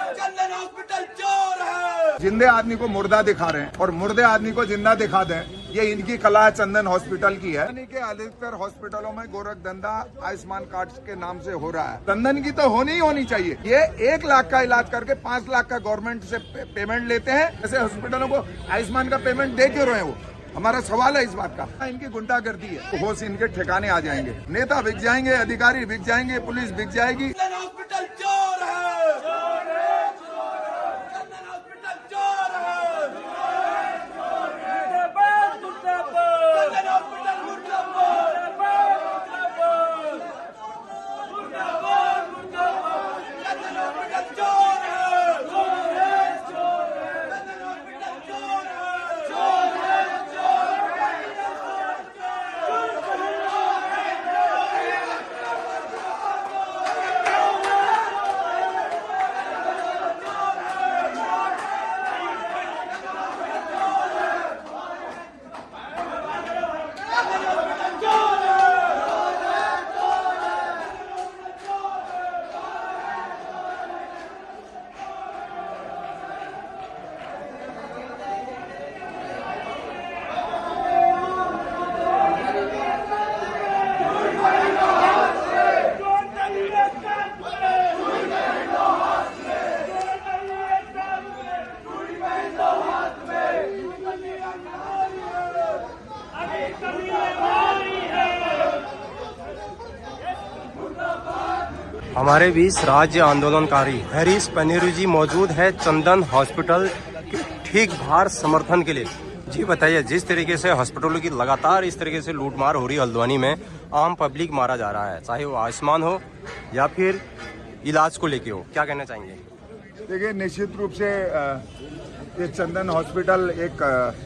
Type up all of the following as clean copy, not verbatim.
चंदन hospital चोर है। जिंदे आदमी को मुर्दा दिखा रहे हैं और मुर्दे आदमी को जिंदा दिखा दें, ये इनकी कला है, चंदन हॉस्पिटल की है। के अधिकतर हॉस्पिटलों में गोरख धंधा आयुष्मान कार्ड के नाम से हो रहा है। चंदन की तो होनी चाहिए। ये 1 लाख का इलाज करके 5 लाख का गवर्नमेंट से पेमेंट लेते हैं। ऐसे हॉस्पिटलों को आयुष्मान का पेमेंट दे क्यों रहे हैं वो? हमारा सवाल है इस बात का। इनकी गुंडागर्दी है तो होश इनके ठिकाने आ जाएंगे। नेता बिक जाएंगे, अधिकारी बिक जाएंगे, पुलिस बिक जाएगी। चंदन हॉस्पिटल चोर है। चंदन हॉस्पिटल चोर है। चंदन हॉस्पिटल मुर्दाबाद। चंदन हॉस्पिटल चोर है। चंदन हॉस्पिटल चोर हमारे बीच राज्य आंदोलनकारी हरीश पनेरू जी मौजूद है चंदन हॉस्पिटल के ठीक बाहर समर्थन के लिए। जी बताइए, जिस तरीके से हॉस्पिटलों की लगातार इस तरीके से लूटमार हो रही है हल्द्वानी में, आम पब्लिक मारा जा रहा है, चाहे वो आयुष्मान हो या फिर इलाज को लेके हो, क्या कहना चाहेंगे? देखिए, निश्चित रूप से ये चंदन हॉस्पिटल एक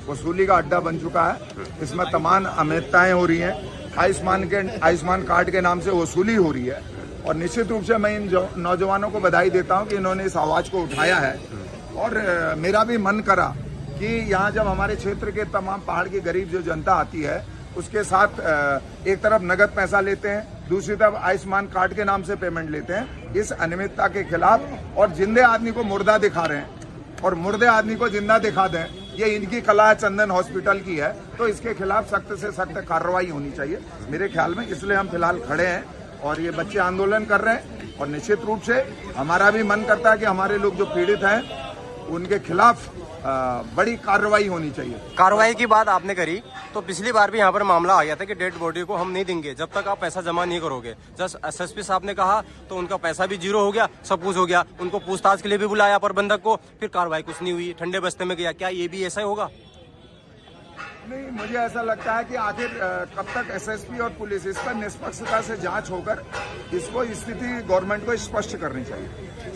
वसूली का अड्डा बन चुका है। इसमें तमाम अमितताएं हो रही हैं। आयुष्मान कार्ड के नाम से वसूली हो रही है और निश्चित रूप से मैं इन नौजवानों को बधाई देता हूं कि इन्होंने इस आवाज को उठाया है। और मेरा भी मन करा कि यहाँ जब हमारे क्षेत्र के तमाम पहाड़ की गरीब जो जनता आती है, उसके साथ एक तरफ नगद पैसा लेते हैं, दूसरी तरफ आयुष्मान कार्ड के नाम से पेमेंट लेते हैं। इस अनियमितता के खिलाफ और जिंदे आदमी को मुर्दा दिखा रहे हैं और मुर्दे आदमी को जिंदा दिखा दें, ये इनकी कला है, चंदन हॉस्पिटल की है। तो इसके खिलाफ सख्त से सख्त कार्रवाई होनी चाहिए मेरे ख्याल में। इसलिए हम फिलहाल खड़े हैं और ये बच्चे आंदोलन कर रहे हैं और निश्चित रूप से हमारा भी मन करता है कि हमारे लोग जो पीड़ित हैं उनके खिलाफ बड़ी कार्रवाई होनी चाहिए। कार्रवाई की बात आपने करी तो पिछली बार भी यहाँ पर मामला आ गया था कि डेड बॉडी को हम नहीं देंगे जब तक आप पैसा जमा नहीं करोगे। जस्ट एसएसपी साहब ने कहा तो उनका पैसा भी जीरो हो गया, सब कुछ हो गया। उनको पूछताछ के लिए भी बुलाया प्रबंधक को, फिर कार्रवाई कुछ नहीं हुई, ठंडे बस्ते में गया। क्या ये भी ऐसा ही होगा? नहीं, मुझे ऐसा लगता है कि आखिर कब तक एसएसपी और पुलिस इस पर निष्पक्षता से जांच होकर इसको स्थिति गवर्नमेंट को स्पष्ट करनी चाहिए,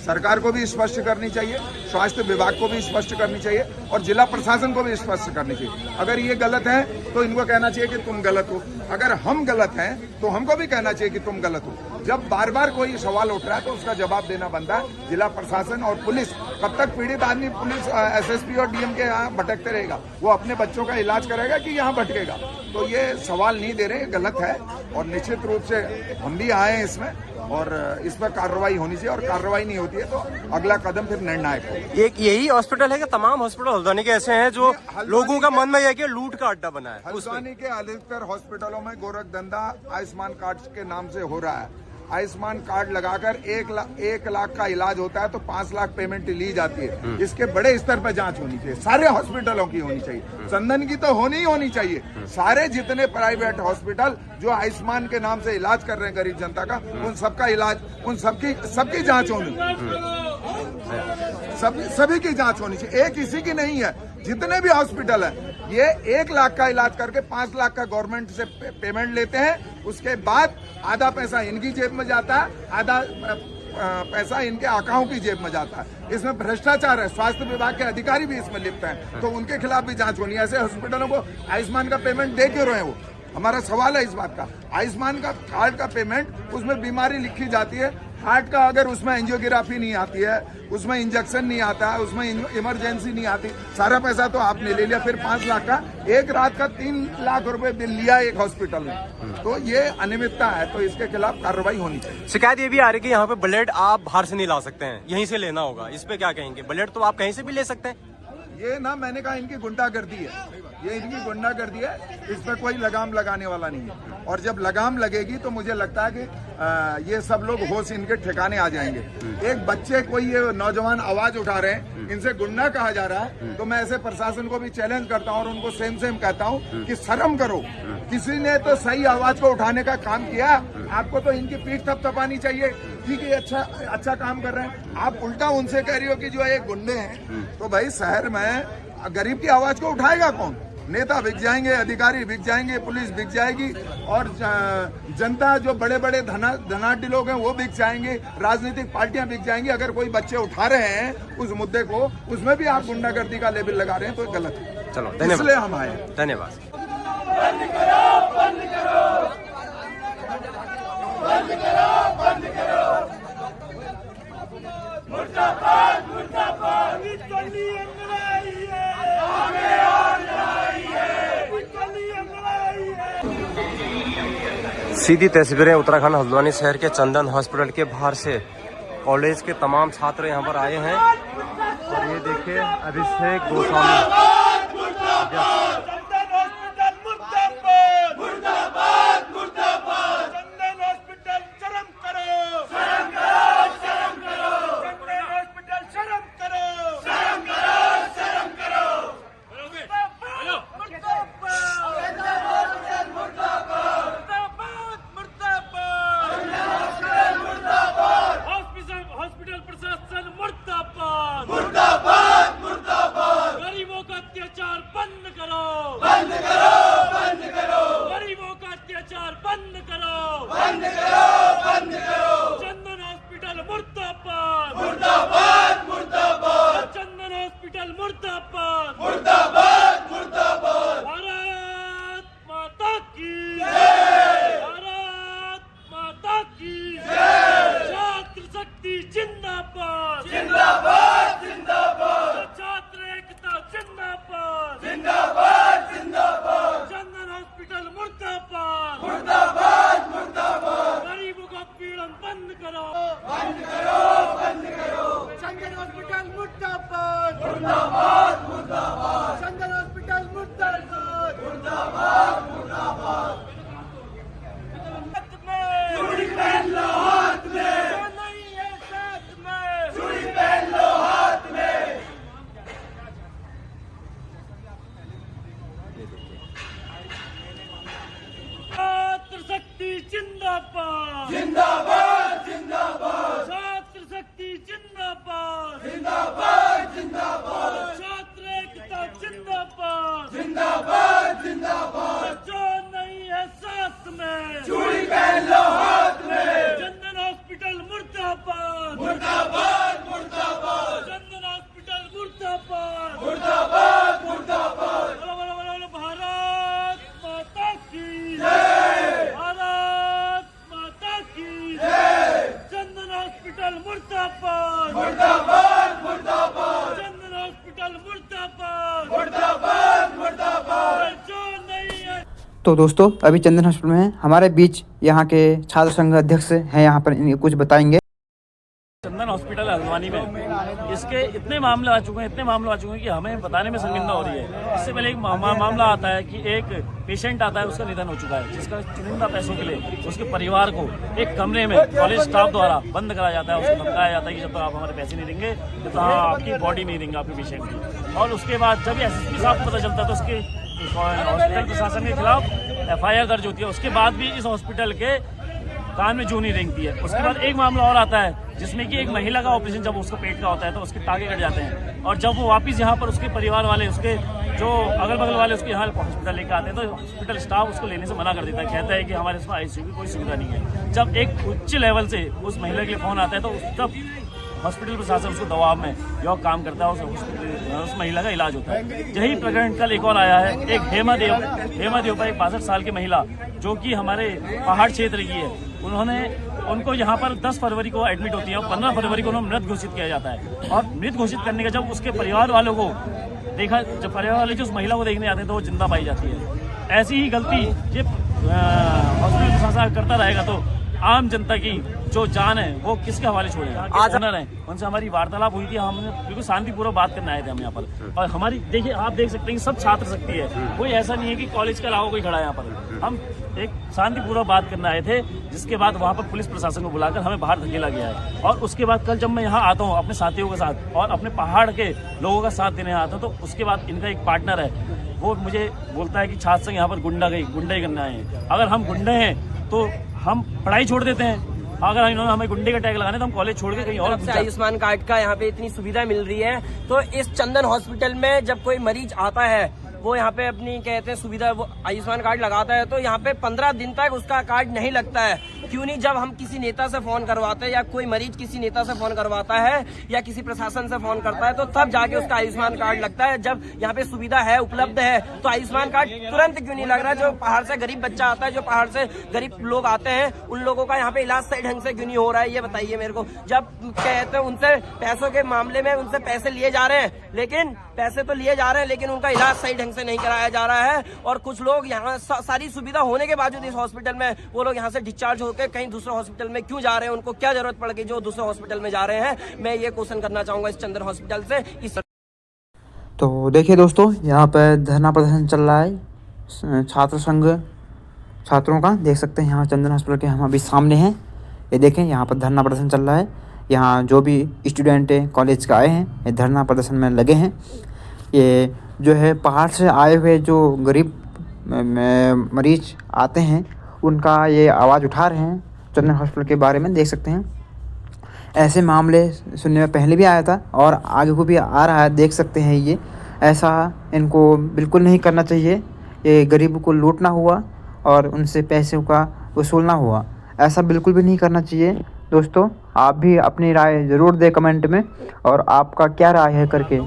सरकार को भी स्पष्ट करनी चाहिए, स्वास्थ्य विभाग को भी स्पष्ट करनी चाहिए और जिला प्रशासन को भी स्पष्ट करनी चाहिए। अगर ये गलत है तो इनको कहना चाहिए कि तुम गलत हो, अगर हम गलत हैं तो हमको भी कहना चाहिए कि तुम गलत हो। जब बार बार कोई सवाल उठ रहा है तो उसका जवाब देना बनता है। जिला प्रशासन और पुलिस, कब तक पीड़ित आदमी पुलिस एसएसपी और डीएम के यहाँ भटकते रहेगा? वो अपने बच्चों का इलाज करेगा कि यहाँ भटकेगा? तो ये सवाल नहीं दे रहे, गलत है और निश्चित रूप से हम भी आए हैं इसमें और इस पर कार्रवाई होनी चाहिए और कार्रवाई नहीं होती है तो अगला कदम फिर निर्णायक हो। एक यही हॉस्पिटल है कि तमाम हॉस्पिटल हल्द्वानी के ऐसे हैं जो लोगों का मन में यह कि लूट का अड्डा बना है? हल्द्वानी के अधिकतर हॉस्पिटलों में गोरख धंधा आयुष्मान कार्ड के नाम से हो रहा है। आयुष्मान कार्ड लगाकर 1 लाख का इलाज होता है तो 5 लाख पेमेंट ली जाती है। इसके बड़े स्तर पर जांच होनी चाहिए, सारे हॉस्पिटलों की होनी चाहिए। चंदन की तो होनी चाहिए। सारे जितने प्राइवेट हॉस्पिटल जो आयुष्मान के नाम से इलाज कर रहे हैं गरीब जनता का, उन सबका इलाज, उन सबकी जांच होनी, सभी की जांच होनी चाहिए। एक इसी की नहीं है, जितने भी हॉस्पिटल है ये 1 लाख का इलाज करके 5 लाख का गवर्नमेंट से पेमेंट लेते हैं। उसके बाद आधा पैसा इनकी जेब में जाता है, आधा पैसा इनके आकाओं की जेब में जाता है। इसमें भ्रष्टाचार है, स्वास्थ्य विभाग के अधिकारी भी इसमें लिप्त हैं, तो उनके खिलाफ भी जांच होनी है। ऐसे हॉस्पिटलों को आयुष्मान का पेमेंट दे क्यों रहे हैं वो? हमारा सवाल है इस बात का। आयुष्मान का कार्ड का पेमेंट, उसमें बीमारी लिखी जाती है, हार्ट का अगर उसमें एंजियोग्राफी नहीं आती है, उसमें इंजेक्शन नहीं आता है, उसमें इमरजेंसी नहीं आती, सारा पैसा तो आपने ले लिया, फिर 5 लाख का एक रात का 3 लाख रुपए बिल लिया एक हॉस्पिटल में। तो ये अनियमितता है, तो इसके खिलाफ कार्रवाई होनी चाहिए। शिकायत ये भी आ रही है कि यहाँ पे ब्लड आप बाहर से नहीं ला सकते हैं, यहीं से लेना होगा, इस पे क्या कहेंगे? ब्लड तो आप कहीं से भी ले सकते हैं। ये ना मैंने कहा इनकी गुंडागर्दी है, ये इनकी गुंडागर्दी है, इस पर कोई लगाम लगाने वाला नहीं है। और जब लगाम लगेगी तो मुझे लगता है कि ये सब लोग होश इनके ठिकाने आ जाएंगे। एक बच्चे कोई ये नौजवान आवाज उठा रहे हैं, इनसे गुंडा कहा जा रहा है, तो मैं ऐसे प्रशासन को भी चैलेंज करता हूँ और उनको सेम कहता हूँ कि शर्म करो, किसी ने तो सही आवाज को उठाने का काम किया, आपको तो इनकी पीठ थपथपानी चाहिए। ठीक है, अच्छा काम कर रहे हैं, आप उल्टा उनसे कह रही हो कि जो ये गुंडे हैं। तो भाई शहर में गरीब की आवाज को उठाएगा कौन? नेता बिक जाएंगे, अधिकारी बिक जाएंगे, पुलिस बिक जाएगी, और जनता जो बड़े बड़े धनाढ्य लोग हैं वो बिक जाएंगे, राजनीतिक पार्टियां बिक जाएंगी। अगर कोई बच्चे उठा रहे हैं उस मुद्दे को, उसमें भी आप गुंडागर्दी का लेबल लगा रहे हैं, तो गलत है। चलो धन्यवाद, इसलिए हम आए। धन्यवाद। बंद करो, बंद करो, बंद करो, बंद करो। मुर्दाबाद, मुर्दाबाद। निकली लड़ाई है, आगे और लड़ाई है, निकली लड़ाई है। सीधी तस्वीरें उत्तराखंड हल्द्वानी शहर के चंदन हॉस्पिटल के बाहर से। कॉलेज के तमाम छात्र यहाँ पर आए हैं और ये देखिए अभिषेक गोस्वामी। जिंदाबाद, जिंदाबाद, छात्र शक्ति जिंदाबाद, जिंदाबाद, जिंदाबाद, छात्र एकता जिंदाबाद, जिंदाबाद, जिंदाबाद, जो नहीं है साथ में, चूड़ी पहन लो हाथ में, चंदन हॉस्पिटल मुर्दाबाद, मुर्दाबाद, मुर्दाबाद, चंदन हॉस्पिटल मुर्दाबाद, मुर्दाबाद, मुर्दाबाद, भारत माता की जय, भारत माता की जय, चंदन हॉस्पिटल मुर्दाबाद, मुर्दाबाद, मुर्दाबाद, चंदन हॉस्पिटल मुर्दाबाद, मुर्दाबाद, मुर्दाबाद, जो नहीं है। तो दोस्तों अभी चंदन हॉस्पिटल में हैं। हमारे बीच यहाँ के छात्र संघ अध्यक्ष हैं, यहाँ पर इन्हें कुछ बताएंगे। चंदन हॉस्पिटल हल्द्वानी में इसके इतने मामले आ चुके हैं कि हमें बताने में शर्मिंदा हो रही है। इससे पहले एक मामला आता है कि एक पेशेंट आता है, उसका निधन हो चुका है, जिसका चुनिंदा पैसों के लिए उसके परिवार को एक कमरे में कॉलेज स्टाफ द्वारा बंद कराया जाता है। उसको धमकाया जाता है कि जब तक आप हमारे पैसे नहीं देंगे जब तक आपकी बॉडी नहीं देंगे आपके पेशेंट की। और उसके बाद जब SSP साहब को पता चलता है तो उसके हॉस्पिटल प्रशासन के खिलाफ FIR दर्ज होती है। उसके बाद भी इस हॉस्पिटल के कान में जू नहीं रेंगती है। उसके बाद एक मामला और आता है जिसमें कि एक महिला का ऑपरेशन जब उसका पेट का होता है तो उसके टाँगे कट जाते हैं, और जब वो वापस यहाँ पर उसके परिवार वाले, उसके जो अगल बगल वाले उसके यहाँ हॉस्पिटल लेकर आते हैं तो हॉस्पिटल स्टाफ उसको लेने से मना कर देता है, कहता है कि हमारे इसमें ICU की कोई सुविधा नहीं है। जब एक उच्च लेवल से उस महिला के लिए फोन आता है तो तब हॉस्पिटल प्रशासन उसको दबाव में जो काम करता है उस महिला का इलाज होता है। यही प्रकरण कल एक और आया है। एक हेमा देवपा एक 62 साल की महिला जो कि हमारे पहाड़ क्षेत्र की है, उन्होंने उनको यहाँ पर 10 फरवरी को एडमिट होती है और 15 फरवरी को उन्हें मृत घोषित किया जाता है। और मृत घोषित करने का जब उसके परिवार वालों को देखा, जब परिवार वाले जो उस महिला को देखने आते हैं तो वो जिंदा पाई जाती है। ऐसी ही गलती ये हॉस्पिटल प्रशासन करता रहेगा तो आम जनता की जो जान है वो किसके हवाले छोड़ेगा। आज ओनर है, उनसे हमारी वार्तालाप हुई थी, हमने बिल्कुल शांतिपूर्वक बात करने आए थे हम यहाँ पर। और हमारी देखिए, आप देख सकते हैं सब छात्र शक्ति है, कोई ऐसा नहीं है कि कॉलेज के अलावा कोई खड़ा है यहाँ पर। हम एक शांतिपूर्वक बात करने आए थे, जिसके बाद वहाँ पर पुलिस प्रशासन को बुलाकर हमें बाहर धकेला गया है। और उसके बाद कल जब मैं यहाँ आता हूँ अपने साथियों के साथ और अपने पहाड़ के लोगों का साथ देने आता हूँ, तो उसके बाद इनका एक पार्टनर है, वो मुझे बोलता है कि छात्र संघ यहाँ पर गुंडा ही करना है। अगर हम गुंडे हैं तो हम पढ़ाई छोड़ देते हैं, अगर इन्होंने हमें गुंडे का टैग लगाने तो हम कॉलेज छोड़ के कहीं और। आयुष्मान कार्ड का यहाँ पे इतनी सुविधा मिल रही है, तो इस चंदन हॉस्पिटल में जब कोई मरीज आता है वो यहाँ पे अपनी कहते हैं सुविधा, वो आयुष्मान कार्ड लगाता है तो यहाँ पे 15 दिन तक उसका कार्ड नहीं लगता है। क्यों नहीं? जब हम किसी नेता से फोन करवाते हैं या कोई मरीज किसी नेता से फोन करवाता है या किसी प्रशासन से फोन करता है तो तब जाके उसका आयुष्मान कार्ड लगता है। जब यहाँ पे सुविधा है, उपलब्ध है, तो आयुष्मान कार्ड तुरंत क्यों नहीं लग रहा? जो पहाड़ से गरीब बच्चा आता है, जो पहाड़ से गरीब लोग आते हैं, उन लोगों का यहाँ पे इलाज सही ढंग से क्यों नहीं हो रहा है, ये बताइए मेरे को। जब कहते हैं उनसे पैसों के मामले में उनसे पैसे लिए जा रहे हैं, लेकिन पैसे तो लिए जा रहे हैं लेकिन उनका इलाज सही ढंग से नहीं कराया जा रहा है। और कुछ लोग यहाँ सारी सुविधा होने के बावजूद इस हॉस्पिटल में वो लोग यहाँ से डिस्चार्ज होकर कहीं दूसरे हॉस्पिटल में क्यों जा रहे हैं? उनको क्या जरूरत पड़ गई जो दूसरे हॉस्पिटल में जा रहे हैं? मैं ये क्वेश्चन करना चाहूंगा इस चंदन हॉस्पिटल से। इस तो देखिए दोस्तों, यहाँ पर धरना प्रदर्शन चल रहा है छात्र संघ छात्रों का। देख सकते हैं यहाँ चंदन हॉस्पिटल के हम अभी सामने हैं। ये देखें, यहाँ पर धरना प्रदर्शन चल रहा है। यहाँ जो भी स्टूडेंट कॉलेज का आए हैं ये धरना प्रदर्शन में लगे हैं। ये जो है पहाड़ से आए हुए जो गरीब मरीज आते हैं उनका ये आवाज़ उठा रहे हैं चंदन हॉस्पिटल के बारे में। देख सकते हैं ऐसे मामले सुनने में पहले भी आया था और आगे को भी आ रहा है। देख सकते हैं ये ऐसा इनको बिल्कुल नहीं करना चाहिए। ये गरीबों को लूटना हुआ और उनसे पैसों का वसूलना हुआ, ऐसा बिल्कुल भी नहीं करना चाहिए। दोस्तों, आप भी अपनी राय ज़रूर दें कमेंट में, और आपका क्या राय है करके।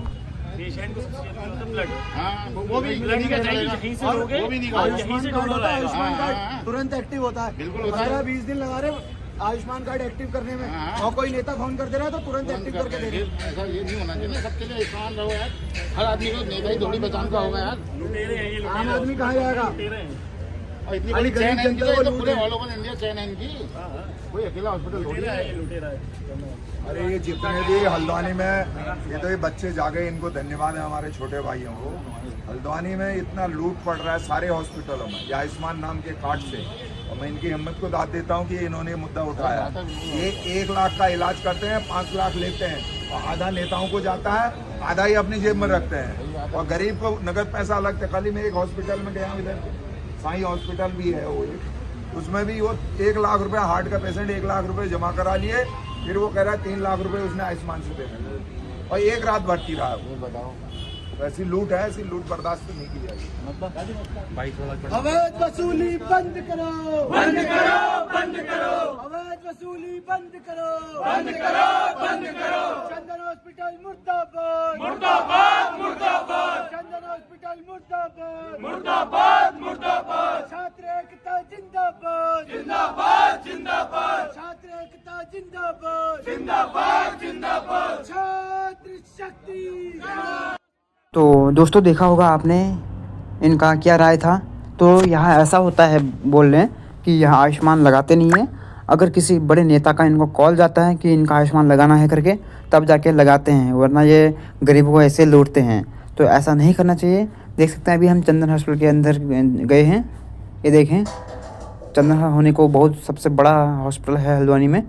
तुरंत एक्टिव होता है, 15-20 दिन लगा रहे आयुष्मान कार्ड एक्टिव करने में, और कोई नेता फोन कर दे रहा है तो तुरंत एक्टिव करके दे रहे हैं। ऐसा ये नहीं होना चाहिए, सबके लिए आयुष्मान रहो यार। हर आदमी को नेता ही थोड़ी पहचान का होगा यार। आम आदमी कहाँ जाएगा? और इतनी बड़ी चैन है इनकी, तो पूरे ऑल ओवर इंडिया चैन है इनकी, कोई अकेला हॉस्पिटल थोड़ी है। अरे ये जितने भी हल्द्वानी में, ये तो ये बच्चे जागे, इनको धन्यवाद है हमारे छोटे भाइयों को। हल्द्वानी में इतना लूट पड़ रहा है सारे हॉस्पिटलों में, ये आयुष्मान नाम के कार्ड से, और मैं इनकी हिम्मत को दाद देता हूँ कि इन्होंने मुद्दा उठाया। ये 1 लाख का इलाज करते हैं, 5 लाख लेते हैं, और आधा नेताओं को जाता है, आधा ही अपनी जेब में रखते हैं, और गरीब को नगद पैसा लगता है। कल ही मैं एक हॉस्पिटल में गया, इधर साई हॉस्पिटल भी है वो, उसमें भी वो 1 लाख रुपए, हार्ट का पेशेंट 1 लाख रुपए जमा करा लिए, फिर वो कह रहा है 3 लाख रुपए उसने आयुष्मान से देने, और 1 रात भर्ती रहा। वो बताओ, ऐसी लूट है, ऐसी लूट बर्दाश्त नहीं की जाएगी। अवैध वसूली बंद करो, बंद करो, बंद करो। अवैध वसूली बंद करो, बंद करो, बंद करो। चंदन हॉस्पिटल मुर्दाबाद, मुर्दाबाद, मुर्दाबाद। चंदन हॉस्पिटल मुर्दाबाद, मुर्दाबाद, मुर्दाबाद। छात्र एकता जिंदाबाद, जिंदाबाद, जिंदाबाद। छात्र एकता जिंदाबाद, जिंदाबाद, जिंदाबाद। छात्र शक्ति। तो दोस्तों, देखा होगा आपने इनका क्या राय था। तो यहाँ ऐसा होता है, बोल रहे हैं कि यहाँ आयुष्मान लगाते नहीं है। अगर किसी बड़े नेता का इनको कॉल जाता है कि इनका आयुष्मान लगाना है करके, तब जाके लगाते हैं, वरना ये गरीबों को ऐसे लूटते हैं। तो ऐसा नहीं करना चाहिए। देख सकते हैं अभी हम चंदन हॉस्पिटल के अंदर गए हैं। ये देखें, चंदन होने को बहुत सबसे बड़ा हॉस्पिटल है हल्द्वानी में।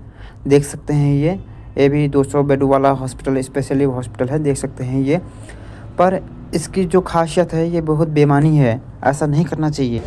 देख सकते हैं ये भी 200 बेडों वाला हॉस्पिटल, स्पेशली हॉस्पिटल है। देख सकते हैं ये, पर इसकी जो खासियत है ये बहुत बेमानी है, ऐसा नहीं करना चाहिए।